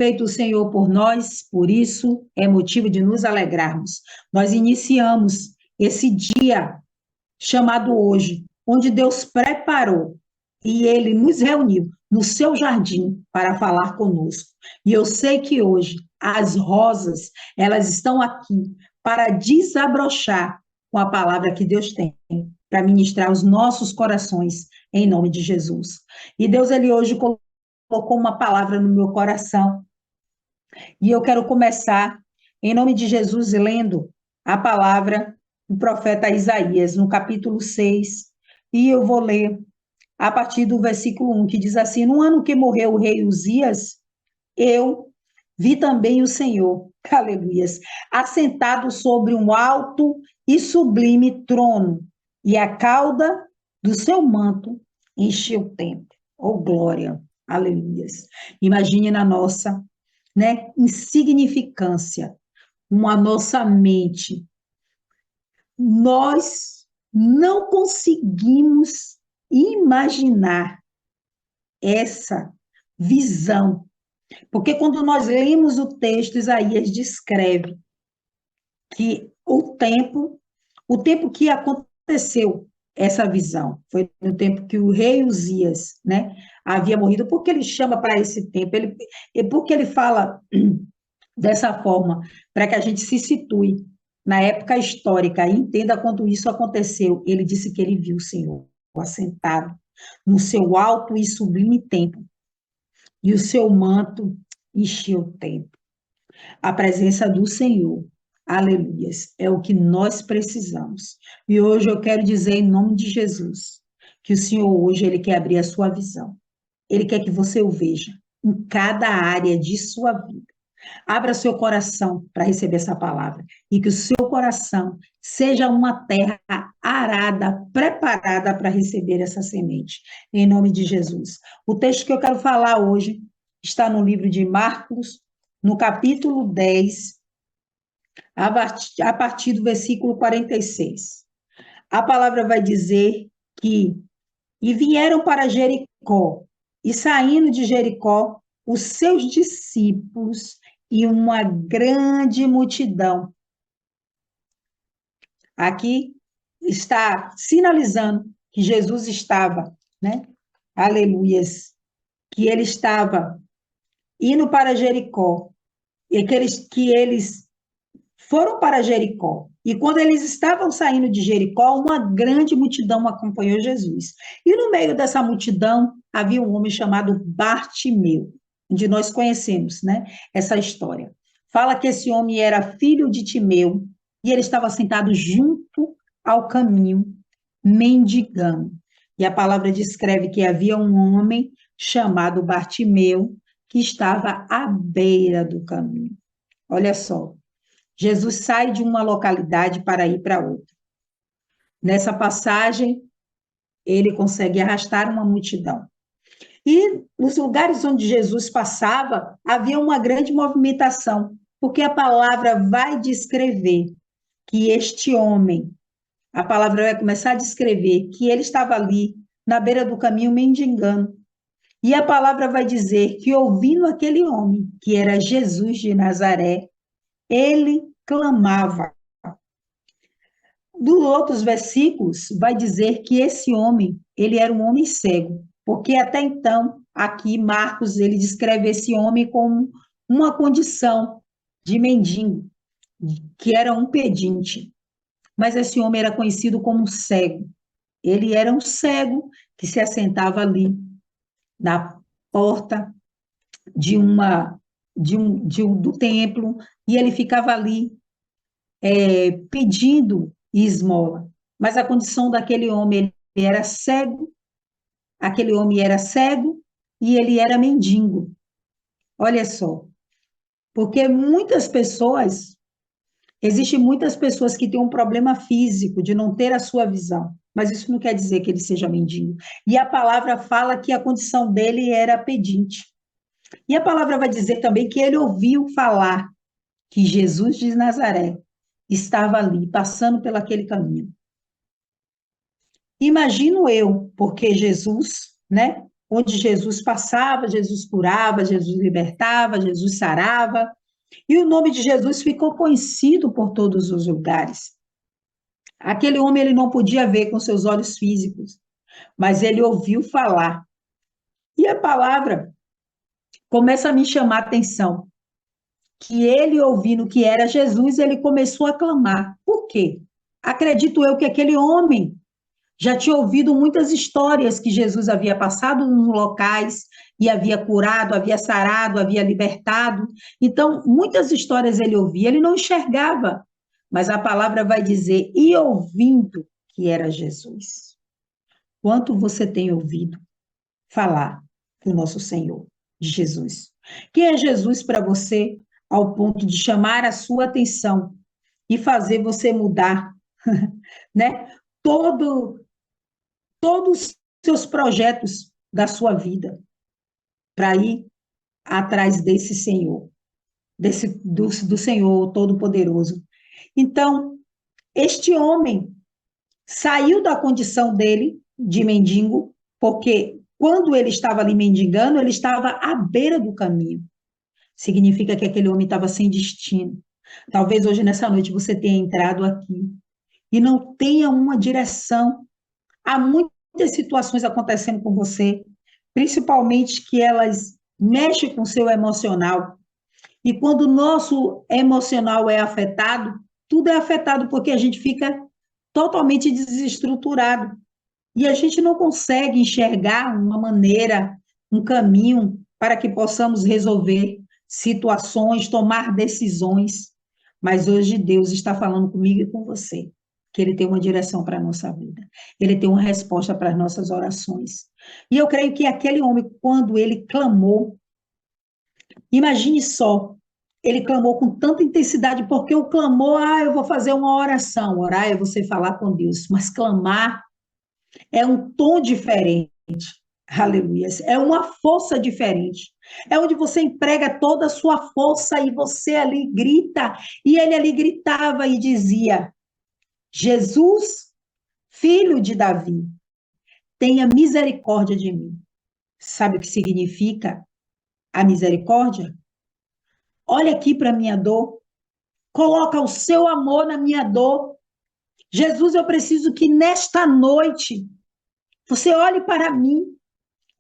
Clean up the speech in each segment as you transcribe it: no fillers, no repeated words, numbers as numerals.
feito o Senhor por nós, por isso é motivo de nos alegrarmos. Nós iniciamos esse dia chamado hoje, onde Deus preparou e Ele nos reuniu no seu jardim para falar conosco. E eu sei que hoje as rosas, elas estão aqui para desabrochar com a palavra que Deus tem para ministrar os nossos corações em nome de Jesus. E Deus, Ele hoje colocou uma palavra no meu coração e eu quero começar, em nome de Jesus, lendo a palavra do profeta Isaías, no capítulo 6, e eu vou ler a partir do versículo 1, que diz assim: No ano que morreu o rei Uzias, eu vi também o Senhor, aleluias, assentado sobre um alto e sublime trono, e a cauda do seu manto encheu o templo. Oh, glória, aleluias. Imagine na nossa, né, insignificância, uma nossa mente. Nós não conseguimos imaginar essa visão, porque quando nós lemos o texto, Isaías descreve que o tempo que aconteceu essa visão, foi no tempo que o rei Uzias, né, havia morrido. Por que ele chama para esse tempo? Porque ele fala dessa forma, para que a gente se situe na época histórica e entenda quando isso aconteceu. Ele disse que ele viu o Senhor assentado no seu alto e sublime templo, e o seu manto encheu o templo. A presença do Senhor, aleluias, é o que nós precisamos. E hoje eu quero dizer em nome de Jesus, que o Senhor hoje, Ele quer abrir a sua visão. Ele quer que você o veja em cada área de sua vida. Abra seu coração para receber essa palavra e que o seu coração seja uma terra arada, preparada para receber essa semente, em nome de Jesus. O texto que eu quero falar hoje está no livro de Marcos, no capítulo 10, a partir do versículo 46. A palavra vai dizer que e vieram para Jericó, e saindo de Jericó, os seus discípulos e uma grande multidão. Aqui está sinalizando que Jesus estava, né? Aleluias, que ele estava indo para Jericó, e que eles foram para Jericó. E quando eles estavam saindo de Jericó, uma grande multidão acompanhou Jesus. E no meio dessa multidão havia um homem chamado Bartimeu, onde nós conhecemos, né, essa história. Fala que esse homem era filho de Timeu e ele estava sentado junto ao caminho, mendigando. E a palavra descreve que havia um homem chamado Bartimeu que estava à beira do caminho. Olha só, Jesus sai de uma localidade para ir para outra. Nessa passagem, ele consegue arrastar uma multidão. E nos lugares onde Jesus passava, havia uma grande movimentação, porque a palavra vai descrever que este homem, a palavra vai começar a descrever que ele estava ali, na beira do caminho, mendigando. E a palavra vai dizer que, ouvindo aquele homem, que era Jesus de Nazaré, ele clamava. Dos outros versículos, vai dizer que esse homem, ele era um homem cego, porque até então, aqui Marcos, ele descreve esse homem como uma condição de mendigo, que era um pedinte. Mas esse homem era conhecido como cego. Ele era um cego que se assentava ali na porta do templo, e ele ficava ali pedindo esmola. Mas a condição daquele homem, ele era cego, aquele homem era cego e ele era mendigo. Olha só, porque existem muitas pessoas que têm um problema físico de não ter a sua visão, mas isso não quer dizer que ele seja mendigo. E a palavra fala que a condição dele era pedinte. E a palavra vai dizer também que ele ouviu falar que Jesus de Nazaré estava ali, passando por aquele caminho. Imagino eu, porque Jesus, né, onde Jesus passava, Jesus curava, Jesus libertava, Jesus sarava, e o nome de Jesus ficou conhecido por todos os lugares. Aquele homem ele não podia ver com seus olhos físicos, mas ele ouviu falar. E a palavra começa a me chamar a atenção, que ele ouvindo que era Jesus, ele começou a clamar. Por quê? Acredito eu que aquele homem já tinha ouvido muitas histórias que Jesus havia passado em locais e havia curado, havia sarado, havia libertado. Então, muitas histórias ele ouvia, ele não enxergava, mas a palavra vai dizer, e ouvindo que era Jesus. Quanto você tem ouvido falar do nosso Senhor, de Jesus? Quem é Jesus para você ao ponto de chamar a sua atenção e fazer você mudar, né? Todo todos os seus projetos da sua vida para ir atrás desse Senhor, do Senhor Todo-Poderoso. Então, este homem saiu da condição dele de mendigo, porque quando ele estava ali mendigando, ele estava à beira do caminho. Significa que aquele homem estava sem destino. Talvez hoje, nessa noite, você tenha entrado aqui e não tenha uma direção. Há muitas situações acontecendo com você, principalmente que elas mexem com o seu emocional. E quando o nosso emocional é afetado, tudo é afetado porque a gente fica totalmente desestruturado. E a gente não consegue enxergar uma maneira, um caminho para que possamos resolver situações, tomar decisões. Mas hoje Deus está falando comigo e com você, que Ele tem uma direção para a nossa vida. Ele tem uma resposta para as nossas orações. E eu creio que aquele homem, quando ele clamou, imagine só, ele clamou com tanta intensidade, porque o clamor, eu vou fazer uma oração. Orar é você falar com Deus, mas clamar é um tom diferente. Aleluia. É uma força diferente. É onde você emprega toda a sua força e você ali grita. E ele ali gritava e dizia: Jesus, filho de Davi, tenha misericórdia de mim. Sabe o que significa a misericórdia? Olha aqui para a minha dor. Coloca o seu amor na minha dor. Jesus, eu preciso que nesta noite você olhe para mim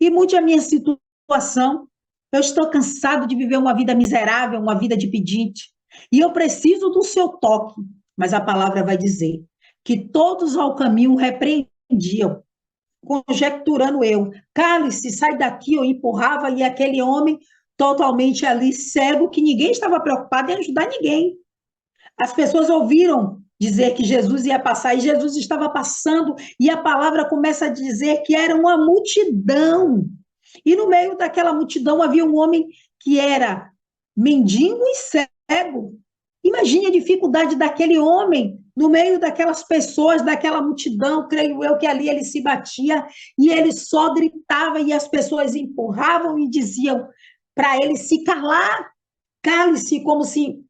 e mude a minha situação. Eu estou cansado de viver uma vida miserável, uma vida de pedinte. E eu preciso do seu toque. Mas a palavra vai dizer que todos ao caminho repreendiam, conjecturando eu. Cale-se, sai daqui, eu empurrava, e aquele homem totalmente ali cego, que ninguém estava preocupado em ajudar ninguém. As pessoas ouviram dizer que Jesus ia passar, e Jesus estava passando, e a palavra começa a dizer que era uma multidão. E no meio daquela multidão havia um homem que era mendigo e cego. Imagine a dificuldade daquele homem no meio daquelas pessoas, daquela multidão. Creio eu que ali ele se batia e ele só gritava, e as pessoas empurravam e diziam para ele se calar, cale-se, como se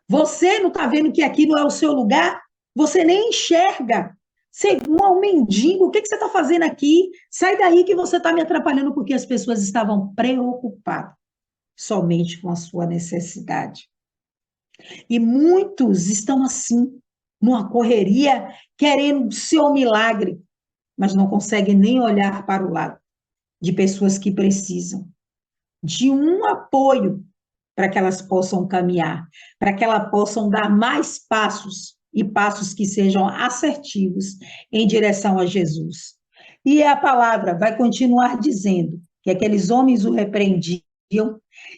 você não está vendo que aqui não é o seu lugar? Você nem enxerga. Você é um mendigo, o que você está fazendo aqui? Sai daí que você está me atrapalhando, porque as pessoas estavam preocupadas somente com a sua necessidade. E muitos estão assim, numa correria, querendo o seu milagre, mas não conseguem nem olhar para o lado de pessoas que precisam de um apoio para que elas possam caminhar, para que elas possam dar mais passos, e passos que sejam assertivos em direção a Jesus. E a palavra vai continuar dizendo que aqueles homens o repreendiam,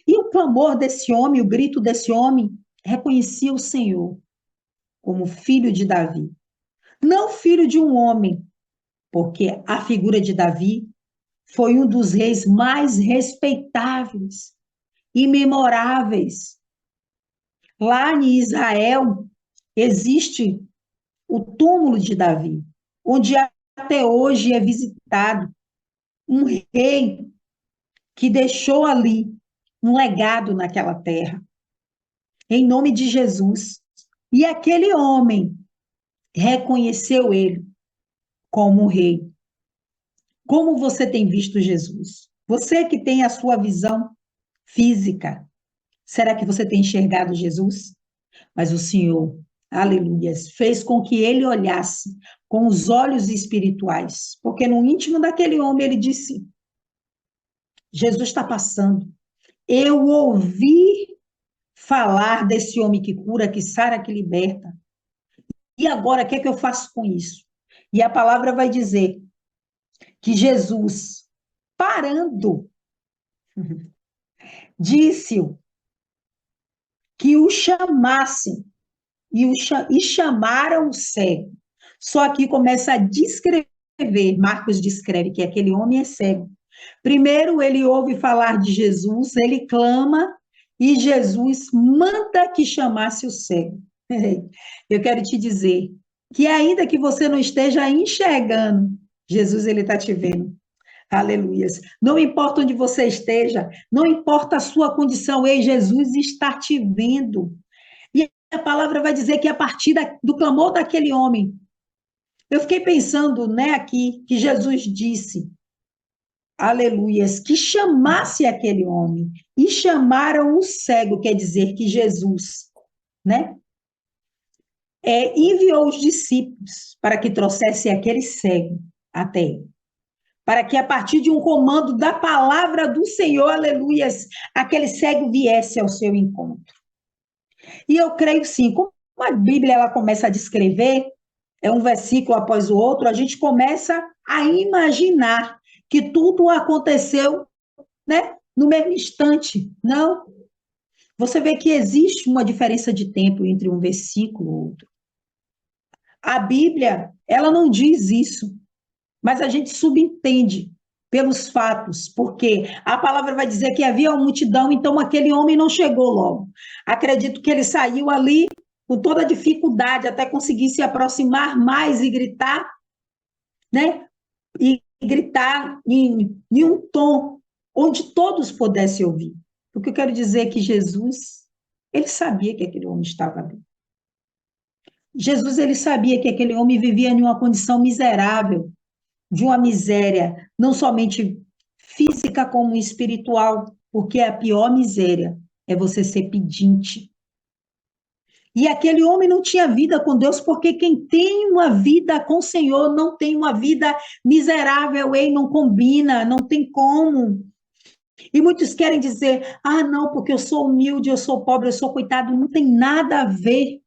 e o clamor desse homem, o grito desse homem, reconhecia o Senhor como filho de Davi, não filho de um homem, porque a figura de Davi foi um dos reis mais respeitáveis e memoráveis. Lá em Israel existe o túmulo de Davi, onde até hoje é visitado um rei que deixou ali um legado naquela terra, em nome de Jesus. E aquele homem reconheceu ele como rei. Como você tem visto Jesus? Você que tem a sua visão física, será que você tem enxergado Jesus? Mas o Senhor, aleluias, fez com que ele olhasse com os olhos espirituais, porque no íntimo daquele homem ele disse: Jesus está passando. Eu ouvi falar desse homem que cura, que sara, que liberta. E agora, o que é que eu faço com isso? E a palavra vai dizer que Jesus, parando, disse que o chamassem e chamaram o cego. Só que começa a descrever, Marcos descreve que aquele homem é cego. Primeiro ele ouve falar de Jesus, ele clama e Jesus manda que chamasse o cego. Eu quero te dizer que ainda que você não esteja enxergando, Jesus ele está te vendo. Aleluias. Não importa onde você esteja, não importa a sua condição, ei, Jesus está te vendo. E a palavra vai dizer que a partir do clamor daquele homem, eu fiquei pensando, né, aqui, que Jesus disse, aleluias, que chamasse aquele homem. E chamaram o cego, quer dizer que Jesus, né, enviou os discípulos para que trouxesse aquele cego até ele. Para que a partir de um comando da palavra do Senhor, aleluias, aquele cego viesse ao seu encontro. E eu creio sim, como a Bíblia ela começa a descrever, é um versículo após o outro, a gente começa a imaginar que tudo aconteceu, né, no mesmo instante. Não. Você vê que existe uma diferença de tempo entre um versículo e outro. A Bíblia, ela não diz isso, mas a gente subentende pelos fatos, porque a palavra vai dizer que havia uma multidão, então aquele homem não chegou logo. Acredito que ele saiu ali com toda a dificuldade até conseguir se aproximar mais e gritar, né? E gritar em um tom onde todos pudessem ouvir. O que eu quero dizer é que Jesus, ele sabia que aquele homem estava ali. Jesus, ele sabia que aquele homem vivia em uma condição miserável, de uma miséria, não somente física como espiritual, porque a pior miséria é você ser pedinte. E aquele homem não tinha vida com Deus, porque quem tem uma vida com o Senhor não tem uma vida miserável, ei, não combina, não tem como. E muitos querem dizer, ah, não, porque eu sou humilde, eu sou pobre, eu sou coitado, não tem nada a ver.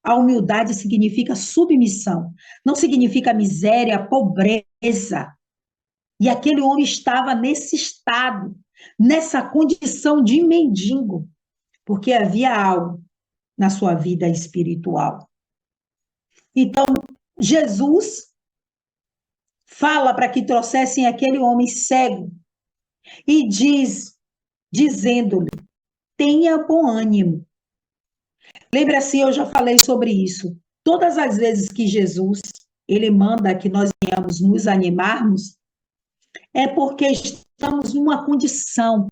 A humildade significa submissão, não significa miséria, pobreza. E aquele homem estava nesse estado, nessa condição de mendigo, porque havia algo na sua vida espiritual. Então, Jesus fala para que trouxessem aquele homem cego e dizendo-lhe, tenha bom ânimo. Lembra-se, eu já falei sobre isso. Todas as vezes que Jesus, ele manda que nós venhamos nos animarmos, é porque estamos numa condição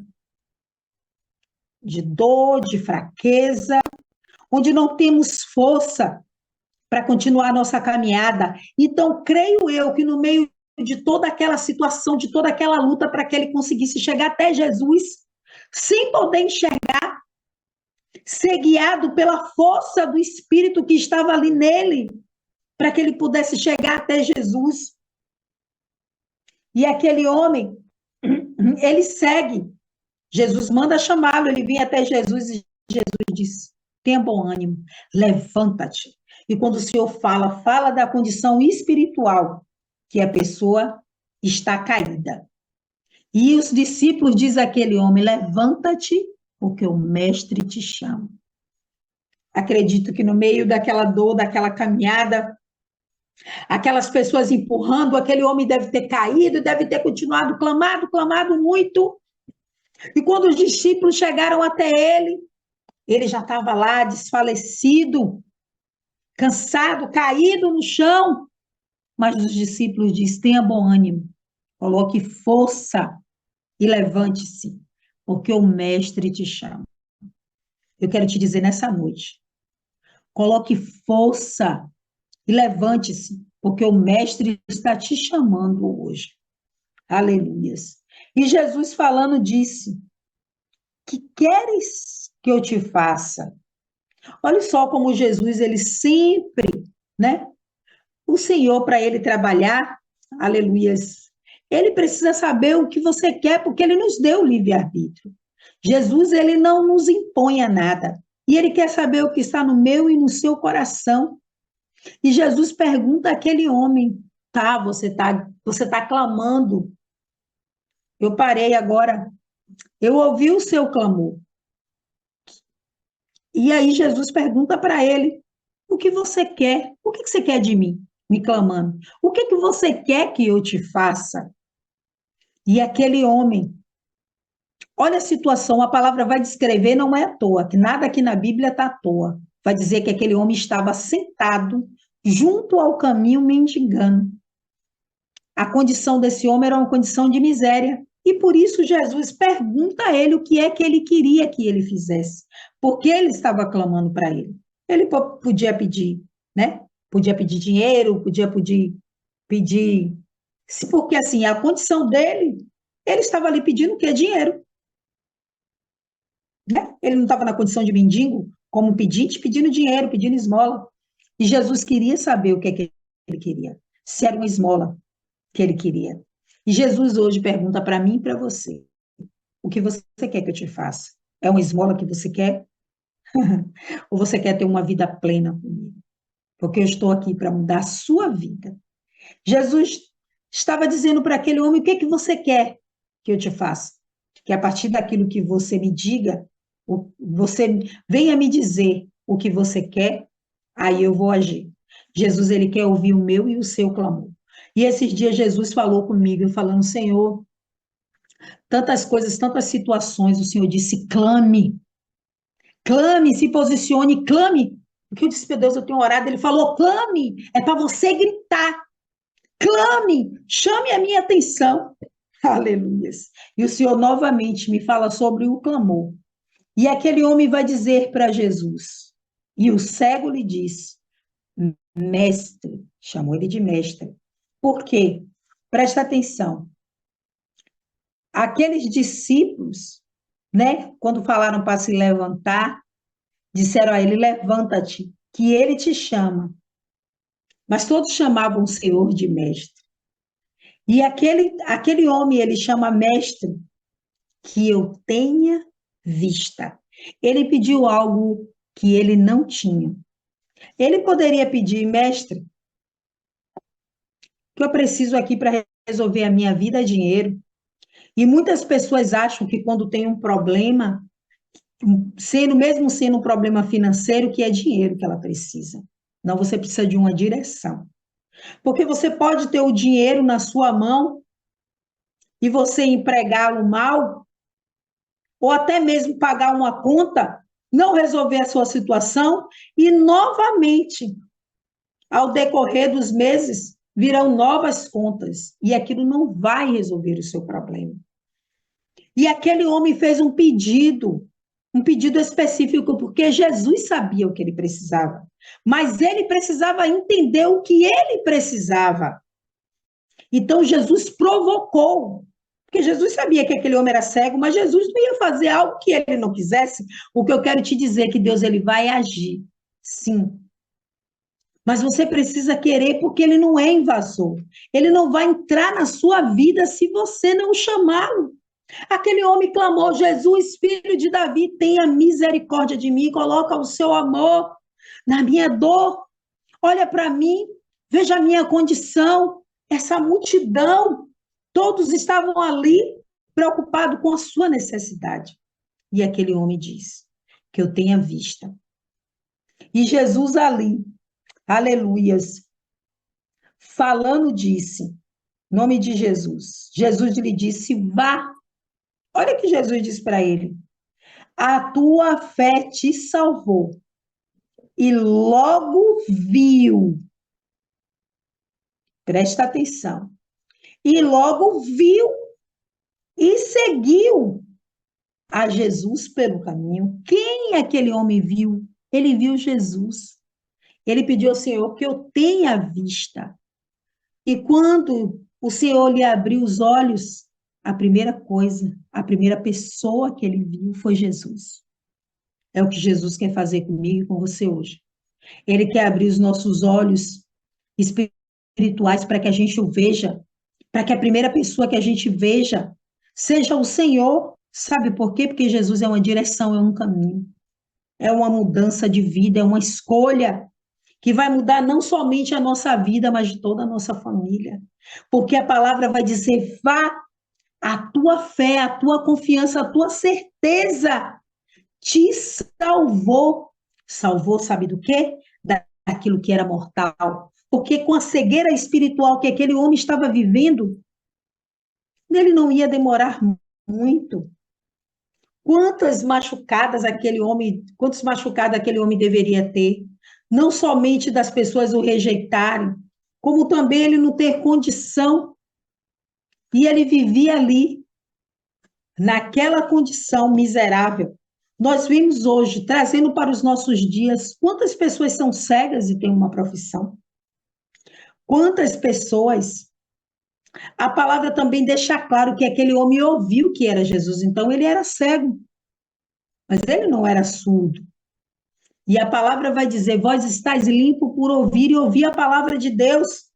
de dor, de fraqueza, onde não temos força para continuar a nossa caminhada. Então, creio eu que no meio de toda aquela situação, de toda aquela luta para que ele conseguisse chegar até Jesus, sem poder enxergar, ser guiado pela força do Espírito que estava ali nele, para que ele pudesse chegar até Jesus. E aquele homem, ele segue. Jesus manda chamá-lo, ele vem até Jesus e Jesus diz: tenha bom ânimo, levanta-te. E quando o Senhor fala, fala da condição espiritual, que a pessoa está caída. E os discípulos diz àquele homem: levanta-te, porque o mestre te chama. Acredito que no meio daquela dor, daquela caminhada, aquelas pessoas empurrando, aquele homem deve ter caído, deve ter continuado clamado, clamado muito. E quando os discípulos chegaram até ele já estava lá desfalecido, cansado, caído no chão. Mas os discípulos dizem: tenha bom ânimo, coloque força e levante-se, porque o mestre te chama. Eu quero te dizer nessa noite: coloque força e levante-se, porque o mestre está te chamando hoje. Aleluias. E Jesus falando disse: que queres que eu te faça? Olha só como Jesus, ele sempre, né? O Senhor, para ele trabalhar, aleluias, ele precisa saber o que você quer, porque ele nos deu o livre-arbítrio. Jesus, ele não nos impõe a nada. E ele quer saber o que está no meu e no seu coração. E Jesus pergunta àquele homem: tá, você tá clamando. Eu parei agora, eu ouvi o seu clamor. E aí Jesus pergunta para ele: o que você quer? O que você quer de mim? Me clamando. O que você quer que eu te faça? E aquele homem, olha a situação, a palavra vai descrever, não é à toa, que nada aqui na Bíblia está à toa. Vai dizer que aquele homem estava sentado junto ao caminho mendigando. A condição desse homem era uma condição de miséria. E por isso Jesus pergunta a ele o que é que ele queria que ele fizesse. Porque ele estava clamando para ele. Ele podia pedir, né? Podia pedir dinheiro, podia pedir. Porque assim, a condição dele, ele estava ali pedindo o quê? Dinheiro, né? Ele não estava na condição de mendigo, como pedinte, pedindo dinheiro, pedindo esmola. E Jesus queria saber o que é que ele queria. Se era uma esmola que ele queria. E Jesus hoje pergunta para mim e para você: o que você quer que eu te faça? É uma esmola que você quer? Ou você quer ter uma vida plena comigo? Porque eu estou aqui para mudar a sua vida. Jesus estava dizendo para aquele homem: o que você quer que eu te faça? Que a partir daquilo que você me diga, você venha me dizer o que você quer, aí eu vou agir. Jesus, ele quer ouvir o meu e o seu clamor. E esses dias Jesus falou comigo, falando: Senhor, tantas coisas, tantas situações, o Senhor disse: clame, clame, se posicione, clame. Porque eu disse: meu Deus, eu tenho orado. Ele falou: clame, é para você gritar, clame, chame a minha atenção. Aleluias. E o Senhor novamente me fala sobre o clamor. E aquele homem vai dizer para Jesus, e o cego lhe disse: mestre, chamou ele de mestre. Por quê? Presta atenção. Aqueles discípulos, né, quando falaram para se levantar, disseram a ele: levanta-te, que ele te chama. Mas todos chamavam o Senhor de mestre. E aquele homem, ele chama mestre, que eu tenha vista. Ele pediu algo que ele não tinha. Ele poderia pedir: mestre, que eu preciso aqui para resolver a minha vida é dinheiro. E muitas pessoas acham que quando tem um problema, mesmo sendo um problema financeiro, que é dinheiro que ela precisa. Não, você precisa de uma direção. Porque você pode ter o dinheiro na sua mão e você empregá-lo mal, ou até mesmo pagar uma conta, não resolver a sua situação, e novamente, ao decorrer dos meses, virão novas contas, e aquilo não vai resolver o seu problema. E aquele homem fez um pedido específico, porque Jesus sabia o que ele precisava, mas ele precisava entender o que ele precisava. Então Jesus provocou, porque Jesus sabia que aquele homem era cego, mas Jesus não ia fazer algo que ele não quisesse. O que eu quero te dizer é que Deus, ele vai agir, sim. Mas você precisa querer, porque ele não é invasor. Ele não vai entrar na sua vida se você não chamá-lo. Aquele homem clamou: Jesus, filho de Davi, tenha misericórdia de mim, coloca o seu amor na minha dor. Olha para mim, veja a minha condição, essa multidão, todos estavam ali preocupados com a sua necessidade. E aquele homem diz: que eu tenha vista. E Jesus ali, aleluias, falando disse, em nome de Jesus. Jesus lhe disse: vá. Olha o que Jesus disse para ele: a tua fé te salvou. E logo viu, presta atenção, e logo viu e seguiu a Jesus pelo caminho. Quem aquele homem viu? Ele viu Jesus. Ele pediu ao Senhor que eu tenha vista. E quando o Senhor lhe abriu os olhos, a primeira coisa, a primeira pessoa que ele viu foi Jesus. É o que Jesus quer fazer comigo e com você hoje. Ele quer abrir os nossos olhos espirituais para que a gente o veja, para que a primeira pessoa que a gente veja seja o Senhor. Sabe por quê? Porque Jesus é uma direção, é um caminho, é uma mudança de vida, é uma escolha que vai mudar não somente a nossa vida, mas de toda a nossa família. Porque a palavra vai dizer: vá, a tua fé, a tua confiança, a tua certeza te salvou. Salvou, sabe do quê? Daquilo que era mortal. Porque com a cegueira espiritual que aquele homem estava vivendo, ele não ia demorar muito. Quantos machucados aquele homem deveria ter? Não somente das pessoas o rejeitarem, como também ele não ter condição. E ele vivia ali, naquela condição miserável. Nós vimos hoje, trazendo para os nossos dias, quantas pessoas são cegas e têm uma profissão? Quantas pessoas? A palavra também deixa claro que aquele homem ouviu que era Jesus, então ele era cego, mas ele não era surdo. E a palavra vai dizer: vós estáis limpo por ouvir e ouvir a palavra de Deus.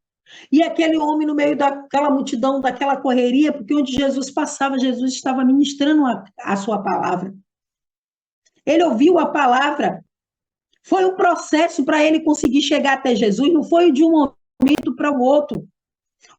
E aquele homem no meio daquela multidão, daquela correria, porque onde Jesus passava, Jesus estava ministrando a sua palavra. Ele ouviu a palavra. Foi um processo para ele conseguir chegar até Jesus, não foi de um momento para o outro.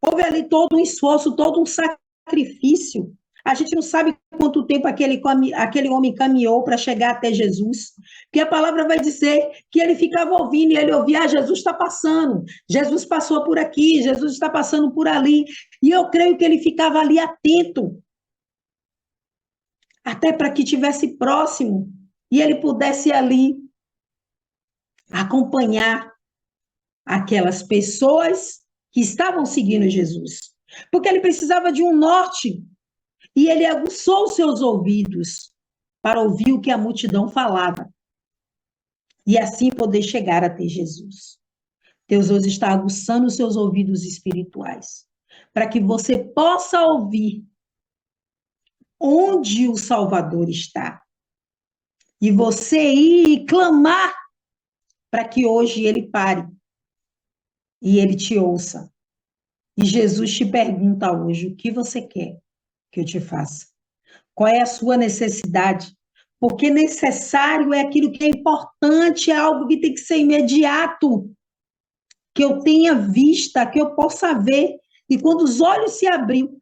Houve ali todo um esforço, todo um sacrifício. A gente não sabe quanto tempo aquele homem caminhou para chegar até Jesus, porque a palavra vai dizer que ele ficava ouvindo e ele ouvia: Jesus está passando, Jesus passou por aqui, Jesus está passando por ali. E eu creio que ele ficava ali atento, até para que estivesse próximo e ele pudesse ali acompanhar aquelas pessoas que estavam seguindo Jesus. Porque ele precisava de um norte. E ele aguçou os seus ouvidos para ouvir o que a multidão falava. E assim poder chegar até Jesus. Deus hoje está aguçando os seus ouvidos espirituais. Para que você possa ouvir onde o Salvador está. E você ir e clamar para que hoje ele pare. E ele te ouça. E Jesus te pergunta hoje: o que você quer que eu te faça? Qual é a sua necessidade? Porque necessário é aquilo que é importante, é algo que tem que ser imediato, que eu tenha vista, que eu possa ver. E quando os olhos se abriu,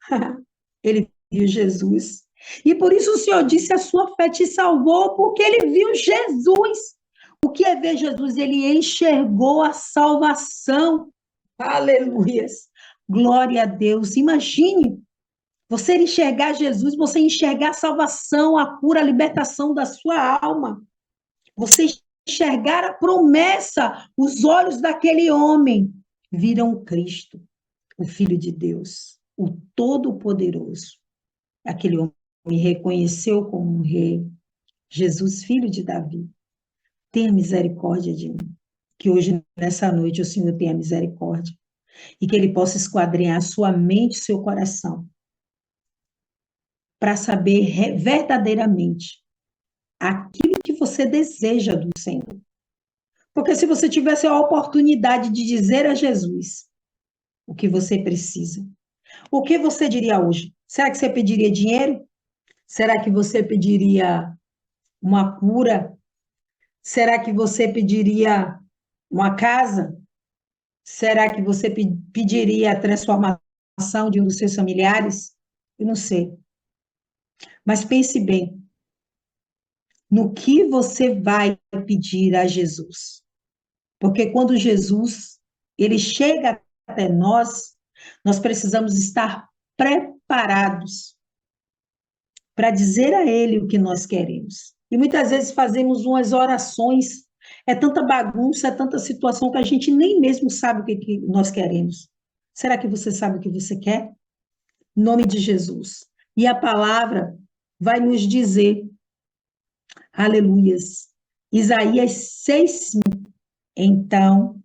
ele viu Jesus. E por isso o Senhor disse: a sua fé te salvou, porque ele viu Jesus. O que é ver Jesus? Ele enxergou a salvação. Aleluias. Glória a Deus. Imagine você enxergar Jesus, você enxergar a salvação, a cura, a libertação da sua alma. Você enxergar a promessa, os olhos daquele homem viram Cristo, o Filho de Deus, o Todo-Poderoso. Aquele homem me reconheceu como um rei, Jesus, filho de Davi. Tenha misericórdia de mim. Que hoje, nessa noite, o Senhor tenha misericórdia. E que Ele possa esquadrinhar sua mente e seu coração para saber verdadeiramente aquilo que você deseja do Senhor. Porque se você tivesse a oportunidade de dizer a Jesus o que você precisa, o que você diria hoje? Será que você pediria dinheiro? Será que você pediria uma cura? Será que você pediria uma casa? Será que você pediria a transformação de um dos seus familiares? Eu não sei. Mas pense bem, no que você vai pedir a Jesus. Porque quando Jesus, ele chega até nós, nós precisamos estar preparados para dizer a ele o que nós queremos. E muitas vezes fazemos umas orações, é tanta bagunça, é tanta situação que a gente nem mesmo sabe o que nós queremos. Será que você sabe o que você quer? Em nome de Jesus. E a palavra vai nos dizer, aleluias, Isaías 6:5.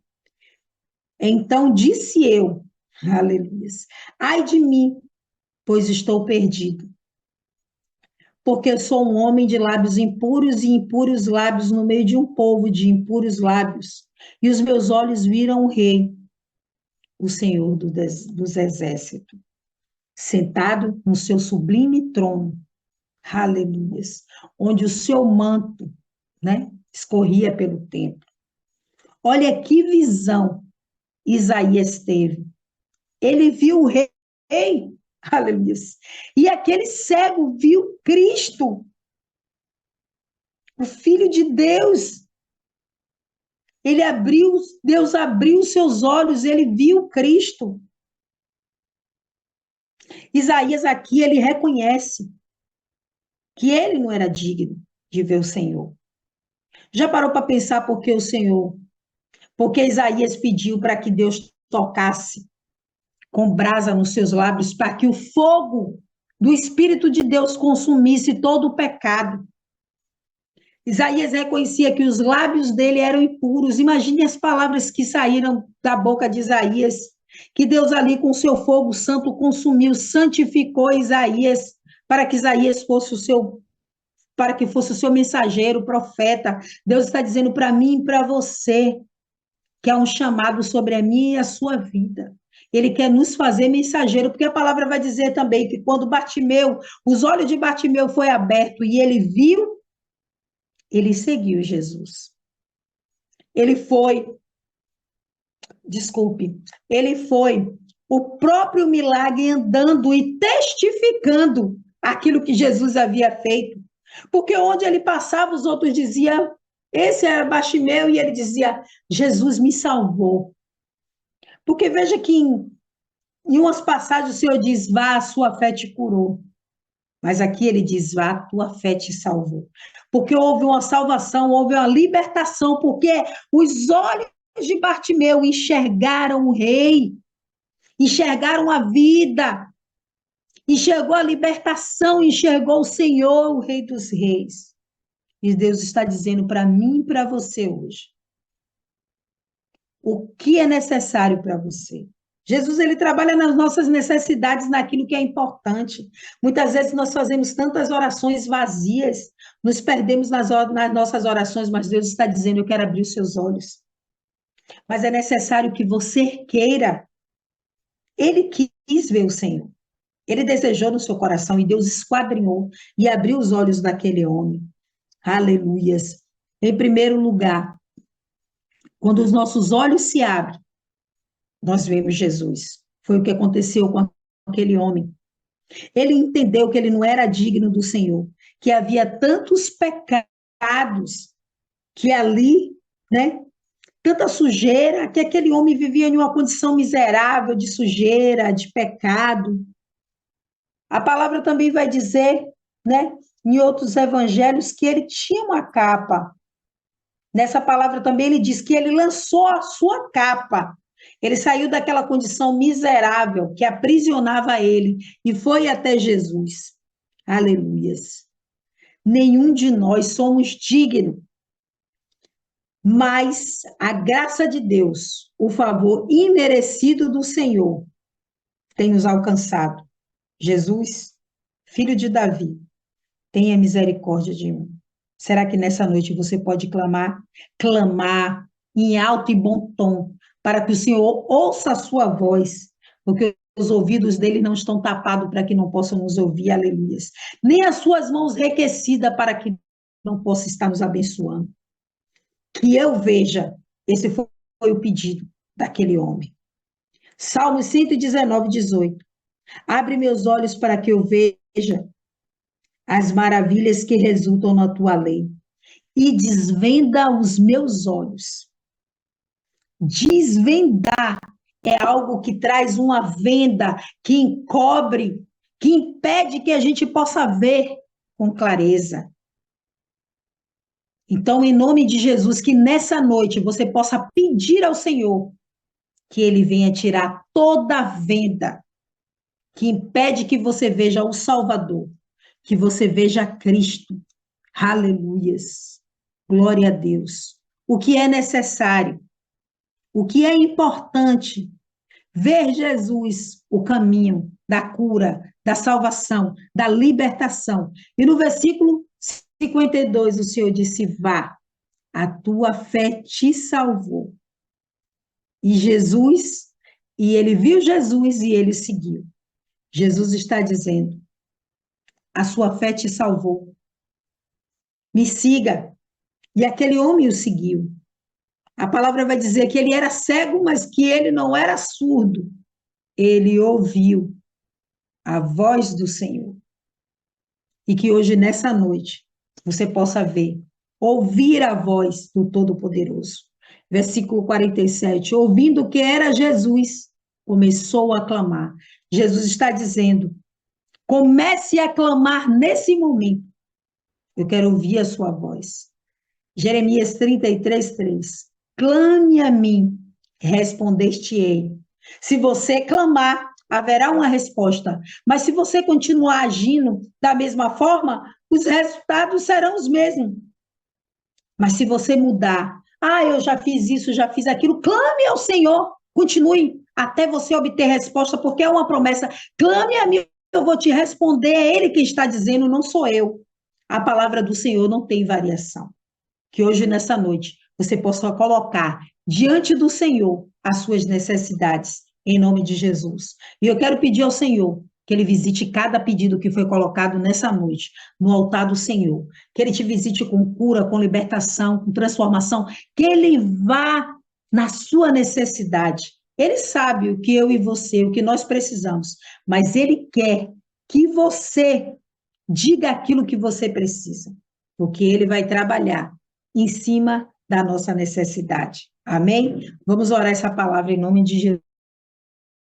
Então disse eu, Aleluia. Ai de mim, pois estou perdido, porque eu sou um homem de lábios impuros e impuros lábios no meio de um povo de impuros lábios. E os meus olhos viram o Rei, o Senhor dos exércitos, sentado no seu sublime trono. Aleluia. Onde o seu manto, né, escorria pelo templo. Olha que visão Isaías teve. Ele viu o rei, aleluia. E aquele cego viu Cristo, o Filho de Deus. Deus abriu seus olhos, ele viu Cristo. Isaías aqui, ele reconhece que ele não era digno de ver o Senhor. Já parou para pensar por que o Senhor? Porque Isaías pediu para que Deus tocasse com brasa nos seus lábios, para que o fogo do Espírito de Deus consumisse todo o pecado. Isaías reconhecia que os lábios dele eram impuros. Imagine as palavras que saíram da boca de Isaías, que Deus ali com seu fogo santo consumiu, santificou Isaías, para que Isaías fosse o seu, para que fosse o seu mensageiro, profeta. Deus está dizendo para mim e para você que há um chamado sobre a minha e a sua vida. Ele quer nos fazer mensageiro, porque a palavra vai dizer também que quando Bartimeu, os olhos de Bartimeu foi aberto e ele viu, ele seguiu Jesus. Ele foi, desculpe, ele foi o próprio milagre andando e testificando aquilo que Jesus havia feito. Porque onde ele passava, os outros diziam, esse era Bartimeu, e ele dizia, Jesus me salvou. Porque veja que em umas passagens o Senhor diz, vá, a sua fé te curou. Mas aqui ele diz, vá, a tua fé te salvou. Porque houve uma salvação, houve uma libertação, porque os olhos de Bartimeu enxergaram o rei, enxergaram a vida, enxergou a libertação, enxergou o Senhor, o Rei dos Reis. E Deus está dizendo para mim e para você hoje, o que é necessário para você. Jesus, ele trabalha nas nossas necessidades, naquilo que é importante. Muitas vezes nós fazemos tantas orações vazias, nos perdemos nas nossas orações, mas Deus está dizendo, eu quero abrir os seus olhos. Mas é necessário que você queira. Ele quis ver o Senhor. Ele desejou no seu coração e Deus esquadrinhou e abriu os olhos daquele homem. Aleluias. Em primeiro lugar, quando os nossos olhos se abrem, nós vemos Jesus. Foi o que aconteceu com aquele homem. Ele entendeu que ele não era digno do Senhor, que havia tantos pecados que ali, né, tanta sujeira, que aquele homem vivia em uma condição miserável de sujeira, de pecado. A palavra também vai dizer, né, em outros evangelhos, que ele tinha uma capa. Nessa palavra também ele diz que ele lançou a sua capa. Ele saiu daquela condição miserável que aprisionava ele e foi até Jesus. Aleluias. Nenhum de nós somos dignos, mas a graça de Deus, o favor imerecido do Senhor, tem nos alcançado. Jesus, filho de Davi, tenha misericórdia de mim. Será que nessa noite você pode clamar? Clamar em alto e bom tom, para que o Senhor ouça a sua voz, porque os ouvidos dele não estão tapados para que não possam nos ouvir, aleluias. Nem as suas mãos requecidas para que não possa estar nos abençoando. Que eu veja, esse foi o pedido daquele homem. Salmo 119, 18. Abre meus olhos para que eu veja as maravilhas que resultam na tua lei e desvenda os meus olhos. Desvendar é algo que traz uma venda, que encobre, que impede que a gente possa ver com clareza. Então, em nome de Jesus, que nessa noite você possa pedir ao Senhor que Ele venha tirar toda a venda que impede que você veja o Salvador, que você veja Cristo. Aleluias. Glória a Deus. O que é necessário, o que é importante ver Jesus, o caminho da cura, da salvação, da libertação. E no versículo 52, o Senhor disse: vá, a tua fé te salvou. E Jesus, e ele viu Jesus e ele seguiu. Jesus está dizendo: a sua fé te salvou. Me siga. E aquele homem o seguiu. A palavra vai dizer que ele era cego, mas que ele não era surdo. Ele ouviu a voz do Senhor. E que hoje, nessa noite, você possa ver, ouvir a voz do Todo-Poderoso. Versículo 47, ouvindo que era Jesus, começou a clamar. Jesus está dizendo: comece a clamar nesse momento. Eu quero ouvir a sua voz. Jeremias 33, 3. Clame a mim, respondeste-ei. Se você clamar, haverá uma resposta. Mas se você continuar agindo da mesma forma, os resultados serão os mesmos. Mas se você mudar, eu já fiz isso, já fiz aquilo, clame ao Senhor, continue até você obter resposta, porque é uma promessa. Clame a mim, eu vou te responder, é Ele que está dizendo, não sou eu. A palavra do Senhor não tem variação. Que hoje, nessa noite, você possa colocar diante do Senhor as suas necessidades, em nome de Jesus. E eu quero pedir ao Senhor que Ele visite cada pedido que foi colocado nessa noite, no altar do Senhor. Que Ele te visite com cura, com libertação, com transformação. Que Ele vá na sua necessidade. Ele sabe o que eu e você, o que nós precisamos, mas Ele quer que você diga aquilo que você precisa, porque Ele vai trabalhar em cima da nossa necessidade. Amém? Vamos orar essa palavra em nome de Jesus.